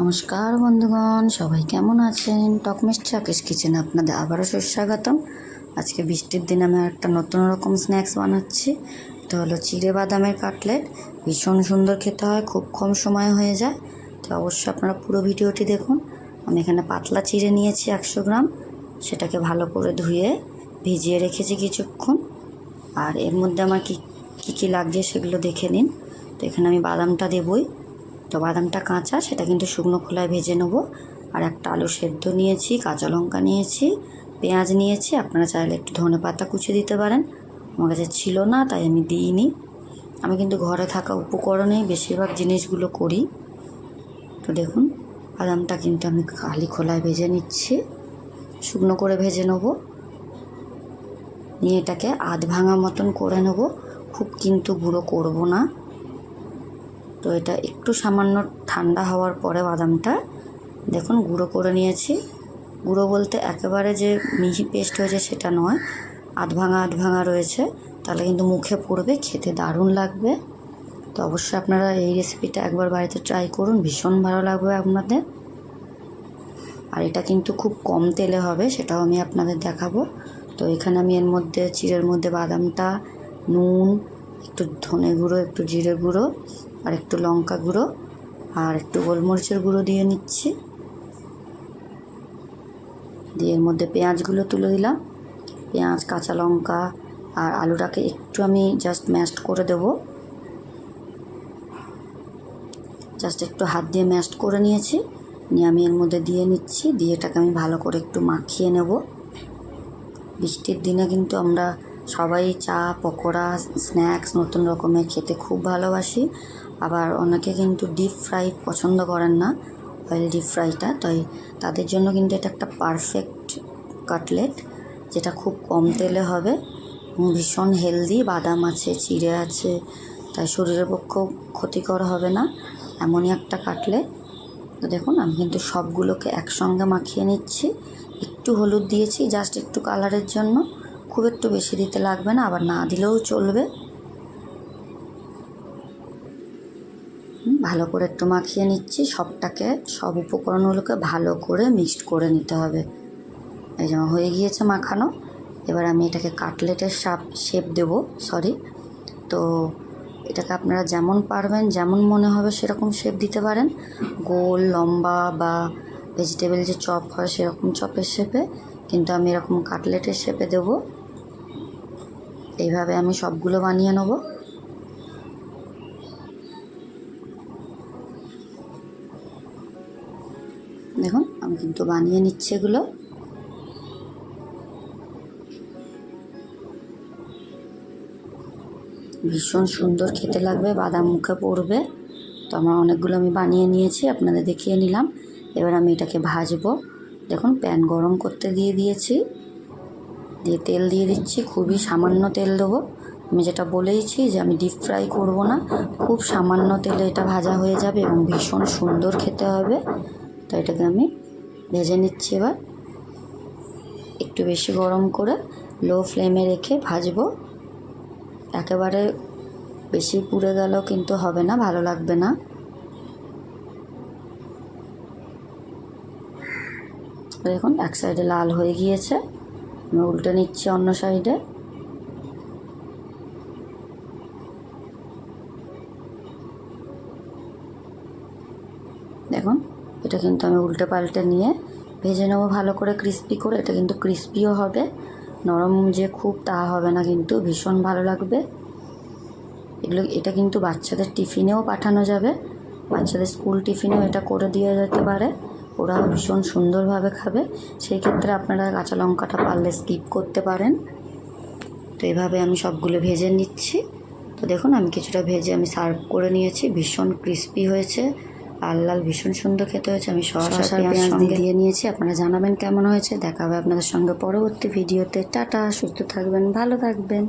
নমস্কার বন্ধুগণ, সবাই কেমন আছেন? টক মিষ্টি রাকেশ কিচেনে আপনাদের আবারও সুস্বাগতম। আজকে বৃষ্টির দিন আমি একটা নতুন রকম স্ন্যাক্স বানাচ্ছি। এটা হলো চিড়ে বাদামের কাটলেট। ভীষণ সুন্দর খেতে হয়, খুব কম সময়ে হয়ে যায়। তো অবশ্যই আপনারা পুরো ভিডিওটি দেখুন। আমি এখানে পাতলা চিড়ে নিয়েছি 100 গ্রাম। সেটাকে ভালো করে ধুয়ে ভিজিয়ে রেখেছি কিছুক্ষণ। আর এর মধ্যে আমার কী লাগছে সেগুলো দেখে নিন। তো এখানে আমি বাদামটা দেবই। তো বাদামটা কাঁচা, সেটা কিন্তু শুকনো খোলায় ভেজে নেবো। আর একটা আলু সেদ্ধ নিয়েছি, কাঁচা লঙ্কা নিয়েছি, পেঁয়াজ নিয়েছি। আপনারা চাইলে একটু ধনেপাতা কুচি দিতে পারেন, আমার কাছে ছিল না তাই আমি দিইনি। আমি কিন্তু ঘরে থাকা উপকরণেই বেশিরভাগ জিনিসগুলো করি। তো দেখুন, বাদামটা কিন্তু আমি খালি খোলায় ভেজে নিচ্ছি, শুকনো করে ভেজে নেবো। নিয়ে এটাকে আধ ভাঙা মতন করে নেব, খুব কিন্তু গুঁড়ো করব না। তো এটা একটু সামান্য ঠান্ডা হওয়ার পরে বাদামটা দেখুন গুঁড়ো করে নিয়েছি। গুঁড়ো বলতে একেবারে যে মিহি পেস্ট হয়েছে সেটা নয়, আধ ভাঙা রয়েছে। তাহলে কিন্তু মুখে পড়বে, খেতে দারুণ লাগবে। তো অবশ্যই আপনারা এই রেসিপিটা একবার বাড়িতে ট্রাই করুন, ভীষণ ভালো লাগবে আপনাদের। আর এটা কিন্তু খুব কম তেলে হবে, সেটাও আমি আপনাদের দেখাবো। তো এখানে আমি এর মধ্যে চিড়ের মধ্যে বাদামটা, নুন, একটু ধনে গুঁড়ো, একটু জিরে গুঁড়ো, আর একটু লঙ্কা গুঁড়ো, আর একটু গোলমরিচের গুঁড়ো দিয়ে নিচ্ছি। দিয়ে এর মধ্যে পেঁয়াজগুলো তুলে দিলাম। পেঁয়াজ, কাঁচা লঙ্কা আর আলুটাকে একটু আমি জাস্ট ম্যাশড করে দেব। জাস্ট একটু হাত দিয়ে ম্যাশড করে নিয়েছি। নিয়ে আমি এর মধ্যে দিয়ে নিচ্ছি। দিয়ে এটাকে আমি ভালো করে একটু মাখিয়ে নেব। বৃষ্টির দিনে কিন্তু আমরা সবাই চা, পকোড়া, স্ন্যাক্স নতুন রকমের খেতে খুব ভালোবাসি। আবার অনেকে কিন্তু ডিপ ফ্রাই পছন্দ করেন না, অয়েল ডিপ ফ্রাইটা। তাই তাদের জন্য কিন্তু এটা একটা পারফেক্ট কাটলেট, যেটা খুব কম তেলে হবে এবং ভীষণ হেলদি। বাদাম আছে, চিড়ে আছে, তাই শরীরের পক্ষেও ক্ষতিকর হবে না, এমনই একটা কাটলেট। তো দেখুন, আমি কিন্তু সবগুলোকে একসঙ্গে মাখিয়ে নিচ্ছি। একটু হলুদ দিয়েছি জাস্ট একটু কালারের জন্য, খুব একটু বেশি দিতে লাগবে না, আবার না দিলেও চলবে। ভালো করে একটু মাখিয়ে নিচ্ছি সবটাকে, সব উপকরণগুলোকে ভালো করে মিক্সড করে নিতে হবে। এই যেমন হয়ে গিয়েছে মাখানো। এবার আমি এটাকে কাটলেটের শেপ দেব। তো এটাকে আপনারা যেমন পারবেন, যেমন মনে হবে সেরকম শেপ দিতে পারেন। গোল, লম্বা বা ভেজিটেবল যে চপ হয় সেরকম চপের শেপে, কিন্তু আমি এরকম কাটলেটের শেপে দেব। এইভাবে আমি সবগুলো বানিয়ে নেব। দেখুন, আমি কিন্তু বানিয়ে নিচ্ছি এগুলো। ভীষণ সুন্দর খেতে লাগবে, বাদাম মুখে পড়বে। তো আমার অনেকগুলো আমি বানিয়ে নিয়েছি, আপনাদের দেখিয়ে নিলাম। এবার আমি এটাকে ভাজবো। দেখুন, প্যান গরম করতে দিয়ে দিয়েছি, দিয়ে তেল দিয়ে দিচ্ছি। খুবই সামান্য তেল দেবো। আমি যেটা বলেইছি যে আমি ডিপ ফ্রাই করব না, খুব সামান্য তেলে এটা ভাজা হয়ে যাবে এবং ভীষণ সুন্দর খেতে হবে। তো এটাকে আমি ভেজে নিচ্ছি। এবার একটু বেশি গরম করে লো ফ্লেমে রেখে ভাজবো। একেবারে বেশি পুড়ে গেলেও কিন্তু হবে না, ভালো লাগবে না। দেখুন, এক সাইডে লাল হয়ে গিয়েছে, আমি উল্টে নিচ্ছি অন্য সাইডে। দেখুন, এটা কিন্তু আমি উল্টে পাল্টে নিয়ে ভেজে নেবো ভালো করে, ক্রিস্পি করে। এটা কিন্তু ক্রিস্পিও হবে, নরম যে খুব তা হবে না, কিন্তু ভীষণ ভালো লাগবে এটা কিন্তু বাচ্চাদের টিফিনেও পাঠানো যাবে, বাচ্চাদের স্কুল টিফিনেও এটা করে দিয়ে যেতে পারে, ওরাও ভীষণ সুন্দরভাবে খাবে। সেই ক্ষেত্রে আপনারা কাঁচা লঙ্কাটা পারলে স্কিপ করতে পারেন। তো এইভাবে আমি সবগুলো ভেজে নিচ্ছি। তো দেখুন, আমি কিছুটা ভেজে আমি সার্ভ করে নিয়েছি। ভীষণ ক্রিস্পি হয়েছে, লাল লাল, ভীষণ সুন্দর খেতে হয়েছে। আমি শসা পেঁয়াজ দিয়ে নিয়েছি। আপনারা জানাবেন কেমন হয়েছে। দেখা হবে আপনাদের সঙ্গে পরবর্তী ভিডিওতে। টাটা, সুস্থ থাকবেন, ভালো থাকবেন।